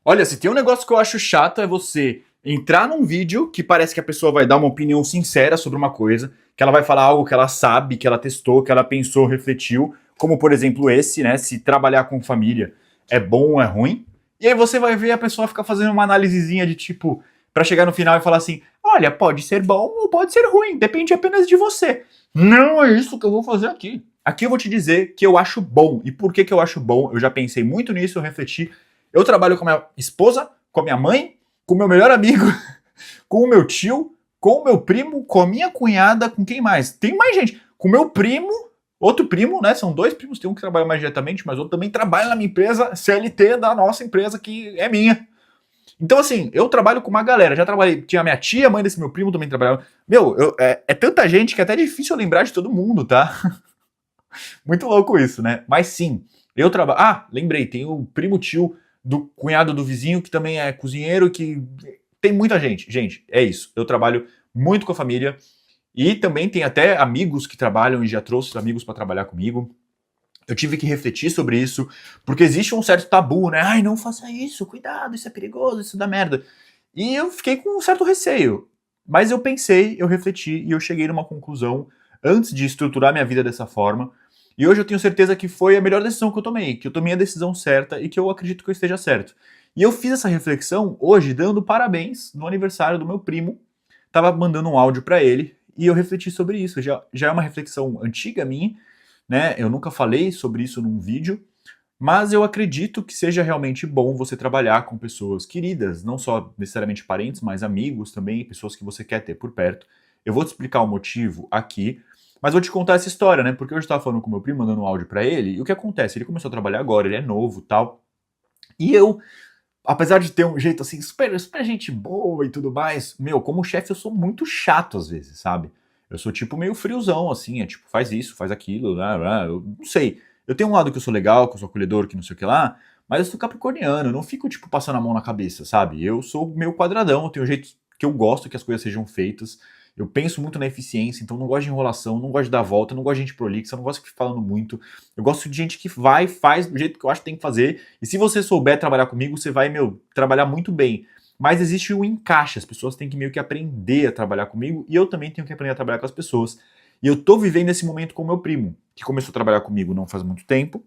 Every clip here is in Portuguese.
Olha, se tem um negócio que eu acho chato é você entrar num vídeo que parece que a pessoa vai dar uma opinião sincera sobre uma coisa, que ela vai falar algo que ela sabe, que ela testou, que ela pensou, refletiu, como por exemplo esse, né? Se trabalhar com família é bom ou é ruim. E aí você vai ver a pessoa ficar fazendo uma análisezinha de tipo, pra chegar no final e falar assim: olha, pode ser bom ou pode ser ruim, depende apenas de você. Não é isso que eu vou fazer aqui. Aqui eu vou te dizer que eu acho bom. E por que, que eu acho bom? Eu já pensei muito nisso, eu refleti. Eu trabalho com a minha esposa, com a minha mãe, com o meu melhor amigo, com o meu tio, com o meu primo, com a minha cunhada, com quem mais? Tem mais gente. Com o meu primo, outro primo, né? São dois primos, tem um que trabalha mais diretamente, mas outro também trabalha na minha empresa, CLT da nossa empresa, que é minha. Então, assim, eu trabalho com uma galera. Já trabalhei, tinha a minha tia, a mãe desse meu primo também trabalhava. Meu, é tanta gente que é até difícil lembrar de todo mundo, tá? Muito louco isso, né? Mas sim, eu trabalho. Ah, lembrei, tem o primo tio do cunhado do vizinho que também é cozinheiro, que tem muita gente. Gente, é isso. Eu trabalho muito com a família e também tem até amigos que trabalham e já trouxe amigos para trabalhar comigo. Eu tive que refletir sobre isso, porque existe um certo tabu, né? Ai, não faça isso, cuidado, isso é perigoso, isso dá merda. E eu fiquei com um certo receio. Mas eu pensei, eu refleti e eu cheguei numa conclusão antes de estruturar minha vida dessa forma. E hoje eu tenho certeza que foi a melhor decisão que eu tomei a decisão certa e que eu acredito que eu esteja certo. E eu fiz essa reflexão hoje dando parabéns no aniversário do meu primo. Tava mandando um áudio para ele e eu refleti sobre isso. Já é uma reflexão antiga minha, né? Eu nunca falei sobre isso num vídeo, mas eu acredito que seja realmente bom você trabalhar com pessoas queridas, não só necessariamente parentes, mas amigos também, pessoas que você quer ter por perto. Eu vou te explicar o motivo aqui, mas vou te contar essa história, né? Porque eu estava falando com meu primo, mandando um áudio para ele, e o que acontece? Ele começou a trabalhar agora, ele é novo, tal. E eu, apesar de ter um jeito assim super gente boa e tudo mais, meu, como chefe eu sou muito chato às vezes, sabe? Eu sou tipo meio friozão assim, é tipo, faz isso, faz aquilo, eu não sei. Eu tenho um lado que eu sou legal, que eu sou acolhedor, que não sei o que lá, mas eu sou capricorniano, eu não fico tipo passando a mão na cabeça, sabe? Eu sou meio quadradão, eu tenho um jeito que eu gosto que as coisas sejam feitas. Eu penso muito na eficiência, então não gosto de enrolação, não gosto de dar volta, não gosto de gente prolixa, não gosto de ficar falando muito. Eu gosto de gente que vai, faz do jeito que eu acho que tem que fazer. E se você souber trabalhar comigo, você vai, meu, trabalhar muito bem. Mas existe um encaixe, as pessoas têm que meio que aprender a trabalhar comigo e eu também tenho que aprender a trabalhar com as pessoas. E eu tô vivendo esse momento com o meu primo, que começou a trabalhar comigo não faz muito tempo.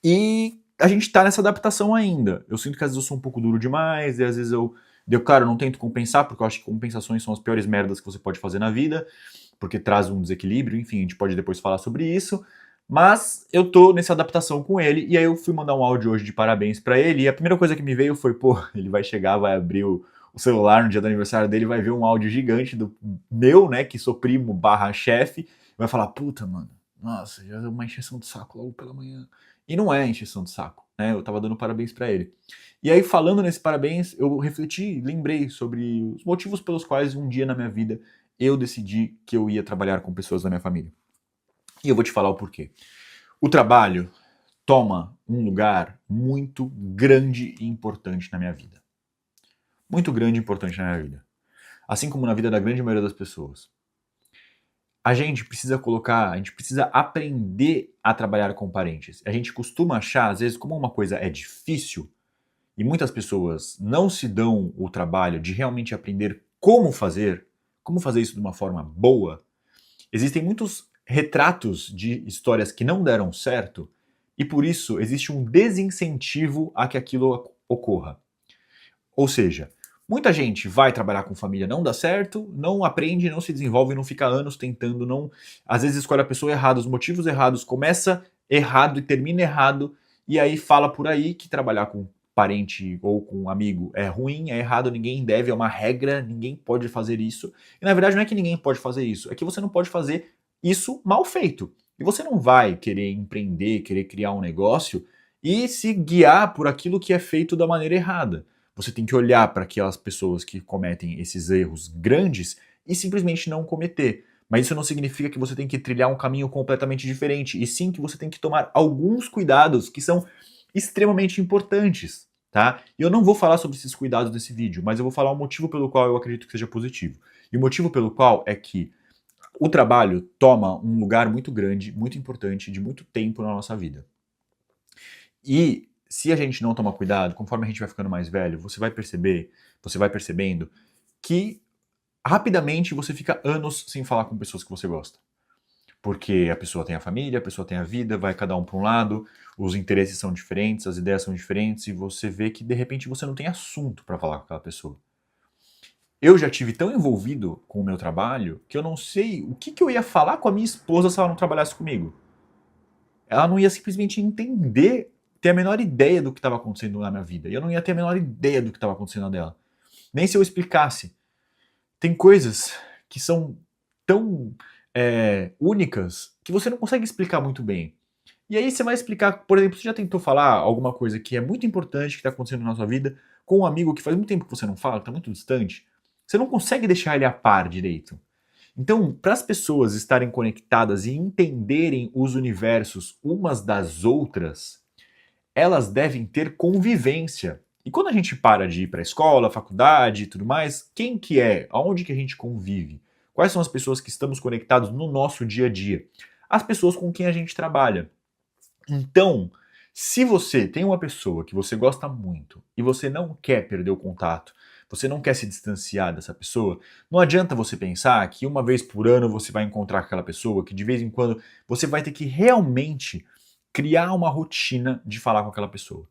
E a gente tá nessa adaptação ainda. Eu sinto que às vezes eu sou um pouco duro demais, e às vezes claro, eu não tento compensar, porque eu acho que compensações são as piores merdas que você pode fazer na vida, porque traz um desequilíbrio, enfim, a gente pode depois falar sobre isso. Mas eu tô nessa adaptação com ele, e aí eu fui mandar um áudio hoje de parabéns pra ele, e a primeira coisa que me veio foi, pô, ele vai chegar, vai abrir o celular no dia do aniversário dele, vai ver um áudio gigante do meu, né, que sou primo barra chefe, vai falar, puta, mano, nossa, já deu uma encheção de saco logo pela manhã. E não é encheção de saco, né, eu tava dando parabéns pra ele. E aí, falando nesse parabéns, eu refleti, lembrei sobre os motivos pelos quais um dia na minha vida eu decidi que eu ia trabalhar com pessoas da minha família. E eu vou te falar o porquê. O trabalho toma um lugar muito grande e importante na minha vida. Muito grande e importante na minha vida. Assim como na vida da grande maioria das pessoas. A gente precisa colocar, a gente precisa aprender a trabalhar com parentes. A gente costuma achar, às vezes, como uma coisa é difícil, e muitas pessoas não se dão o trabalho de realmente aprender como fazer isso de uma forma boa, existem muitos retratos de histórias que não deram certo e por isso existe um desincentivo a que aquilo ocorra. Ou seja, muita gente vai trabalhar com família, não dá certo, não aprende, não se desenvolve, não fica anos tentando, não, às vezes escolhe a pessoa errada, os motivos errados, começa errado e termina errado, e aí fala por aí que trabalhar com parente ou com um amigo é ruim, é errado, ninguém deve, é uma regra, ninguém pode fazer isso. E na verdade não é que ninguém pode fazer isso, é que você não pode fazer isso mal feito. E você não vai querer empreender, querer criar um negócio e se guiar por aquilo que é feito da maneira errada. Você tem que olhar para aquelas pessoas que cometem esses erros grandes e simplesmente não cometer. Mas isso não significa que você tem que trilhar um caminho completamente diferente, e sim que você tem que tomar alguns cuidados que são extremamente importantes, tá? E eu não vou falar sobre esses cuidados nesse vídeo, mas eu vou falar o motivo pelo qual eu acredito que seja positivo. E o motivo pelo qual é que o trabalho toma um lugar muito grande, muito importante, de muito tempo na nossa vida. E se a gente não tomar cuidado, conforme a gente vai ficando mais velho, você vai percebendo que rapidamente você fica anos sem falar com pessoas que você gosta. Porque a pessoa tem a família, a pessoa tem a vida, vai cada um para um lado, os interesses são diferentes, as ideias são diferentes, e você vê que de repente você não tem assunto para falar com aquela pessoa. Eu já tive tão envolvido com o meu trabalho que eu não sei o que eu ia falar com a minha esposa se ela não trabalhasse comigo. Ela não ia simplesmente entender, ter a menor ideia do que estava acontecendo na minha vida. E eu não ia ter a menor ideia do que estava acontecendo na dela. Nem se eu explicasse. Tem coisas que são tão únicas que você não consegue explicar muito bem. E aí você vai explicar, por exemplo, você já tentou falar alguma coisa que é muito importante, que está acontecendo na sua vida, com um amigo que faz muito tempo que você não fala, que está muito distante. Você não consegue deixar ele a par direito. Então, para as pessoas estarem conectadas e entenderem os universos umas das outras, elas devem ter convivência. E quando a gente para de ir para a escola, faculdade e tudo mais, quem que é? Aonde que a gente convive? Quais são as pessoas que estamos conectados no nosso dia a dia? As pessoas com quem a gente trabalha. Então, se você tem uma pessoa que você gosta muito e você não quer perder o contato, você não quer se distanciar dessa pessoa, não adianta você pensar que uma vez por ano você vai encontrar aquela pessoa, que de vez em quando você vai ter que realmente criar uma rotina de falar com aquela pessoa.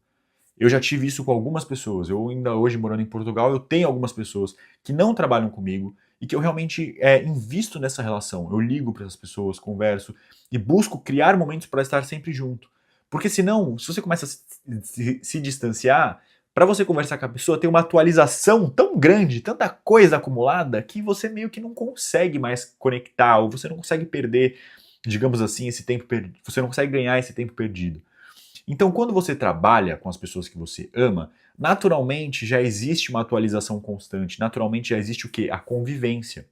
Eu já tive isso com algumas pessoas. Eu ainda hoje morando em Portugal, eu tenho algumas pessoas que não trabalham comigo e que eu realmente invisto nessa relação. Eu ligo para essas pessoas, converso e busco criar momentos para estar sempre junto. Porque senão, se você começa a se distanciar, para você conversar com a pessoa, tem uma atualização tão grande, tanta coisa acumulada, que você meio que não consegue mais conectar, ou você não consegue perder, digamos assim, esse tempo perdido. Você não consegue ganhar esse tempo perdido. Então, quando você trabalha com as pessoas que você ama, naturalmente já existe uma atualização constante, naturalmente já existe o quê? A convivência.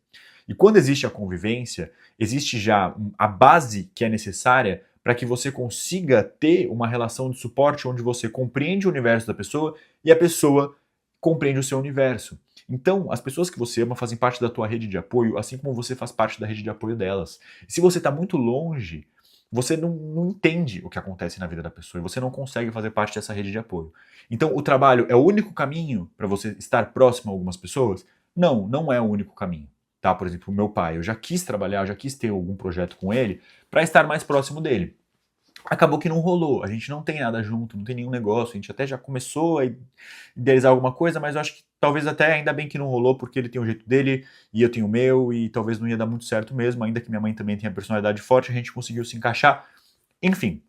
E quando existe a convivência, existe já a base que é necessária para que você consiga ter uma relação de suporte onde você compreende o universo da pessoa e a pessoa compreende o seu universo. Então, as pessoas que você ama fazem parte da tua rede de apoio, assim como você faz parte da rede de apoio delas. E se você está muito longe, você não entende o que acontece na vida da pessoa e você não consegue fazer parte dessa rede de apoio. Então, o trabalho é o único caminho para você estar próximo a algumas pessoas? Não, não é o único caminho. Tá? Por exemplo, o meu pai, eu já quis trabalhar, eu já quis ter algum projeto com ele para estar mais próximo dele. Acabou que não rolou, a gente não tem nada junto, não tem nenhum negócio, a gente até já começou a idealizar alguma coisa, mas eu acho que talvez até ainda bem que não rolou, porque ele tem o jeito dele e eu tenho o meu, e talvez não ia dar muito certo mesmo, ainda que minha mãe também tenha personalidade forte, a gente conseguiu se encaixar. Enfim,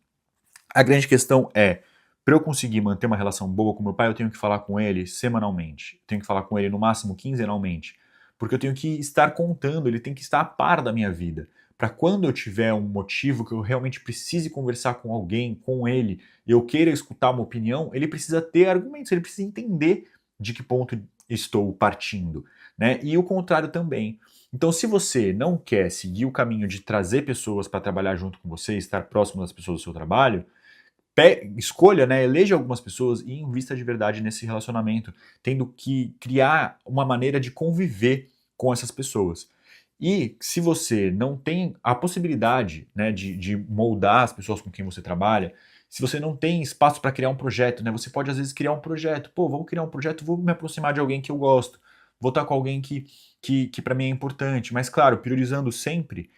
a grande questão é, para eu conseguir manter uma relação boa com meu pai, eu tenho que falar com ele semanalmente, tenho que falar com ele no máximo quinzenalmente, porque eu tenho que estar contando, ele tem que estar a par da minha vida, para quando eu tiver um motivo que eu realmente precise conversar com alguém, com ele, e eu queira escutar uma opinião, ele precisa ter argumentos, ele precisa entender de que ponto estou partindo, né? E o contrário também. Então, se você não quer seguir o caminho de trazer pessoas para trabalhar junto com você, estar próximo das pessoas do seu trabalho, escolha, né, eleja algumas pessoas e invista de verdade nesse relacionamento, tendo que criar uma maneira de conviver com essas pessoas. E se você não tem a possibilidade, né, de moldar as pessoas com quem você trabalha, se você não tem espaço para criar um projeto, né, você pode às vezes criar um projeto. Pô, vamos criar um projeto, vou me aproximar de alguém que eu gosto, vou estar com alguém que para mim é importante, mas claro, priorizando sempre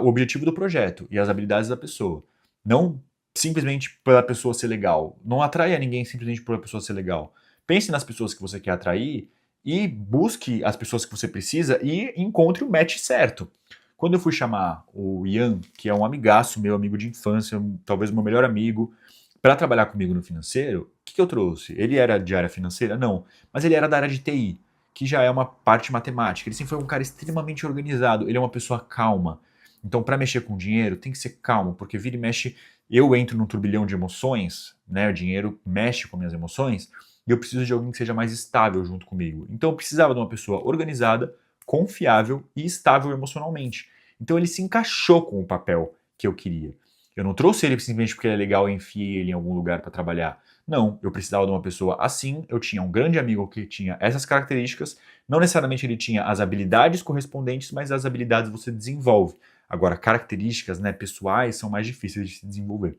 o objetivo do projeto e as habilidades da pessoa. Não simplesmente pela pessoa ser legal. Não atraia ninguém simplesmente pela pessoa ser legal. Pense nas pessoas que você quer atrair e busque as pessoas que você precisa e encontre o match certo. Quando eu fui chamar o Ian, que é um amigaço, meu amigo de infância, talvez o meu melhor amigo, para trabalhar comigo no financeiro, o que eu trouxe? Ele era de área financeira? Não, mas ele era da área de TI, que já é uma parte matemática. Ele sempre foi um cara extremamente organizado, ele é uma pessoa calma. Então, para mexer com dinheiro, tem que ser calmo, porque vira e mexe, eu entro num turbilhão de emoções, né? O dinheiro mexe com minhas emoções, e eu preciso de alguém que seja mais estável junto comigo. Então eu precisava de uma pessoa organizada, confiável e estável emocionalmente. Então ele se encaixou com o papel que eu queria. Eu não trouxe ele simplesmente porque ele é legal e enfiei ele em algum lugar para trabalhar. Não, eu precisava de uma pessoa assim, eu tinha um grande amigo que tinha essas características, não necessariamente ele tinha as habilidades correspondentes, mas as habilidades você desenvolve. Agora, características, né, pessoais são mais difíceis de se desenvolver.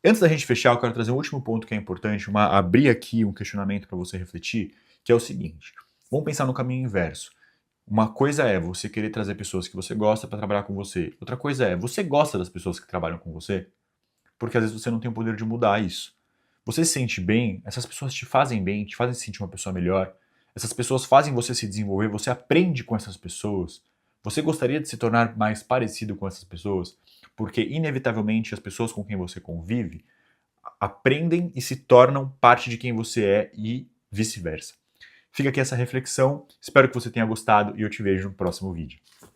Antes da gente fechar, eu quero trazer um último ponto que é importante, abrir aqui um questionamento para você refletir, que é o seguinte. Vamos pensar no caminho inverso. Uma coisa é você querer trazer pessoas que você gosta para trabalhar com você. Outra coisa é, você gosta das pessoas que trabalham com você? Porque às vezes você não tem o poder de mudar isso. Você se sente bem, essas pessoas te fazem bem, te fazem se sentir uma pessoa melhor. Essas pessoas fazem você se desenvolver, você aprende com essas pessoas. Você gostaria de se tornar mais parecido com essas pessoas? Porque, inevitavelmente, as pessoas com quem você convive aprendem e se tornam parte de quem você é e vice-versa. Fica aqui essa reflexão, espero que você tenha gostado e eu te vejo no próximo vídeo.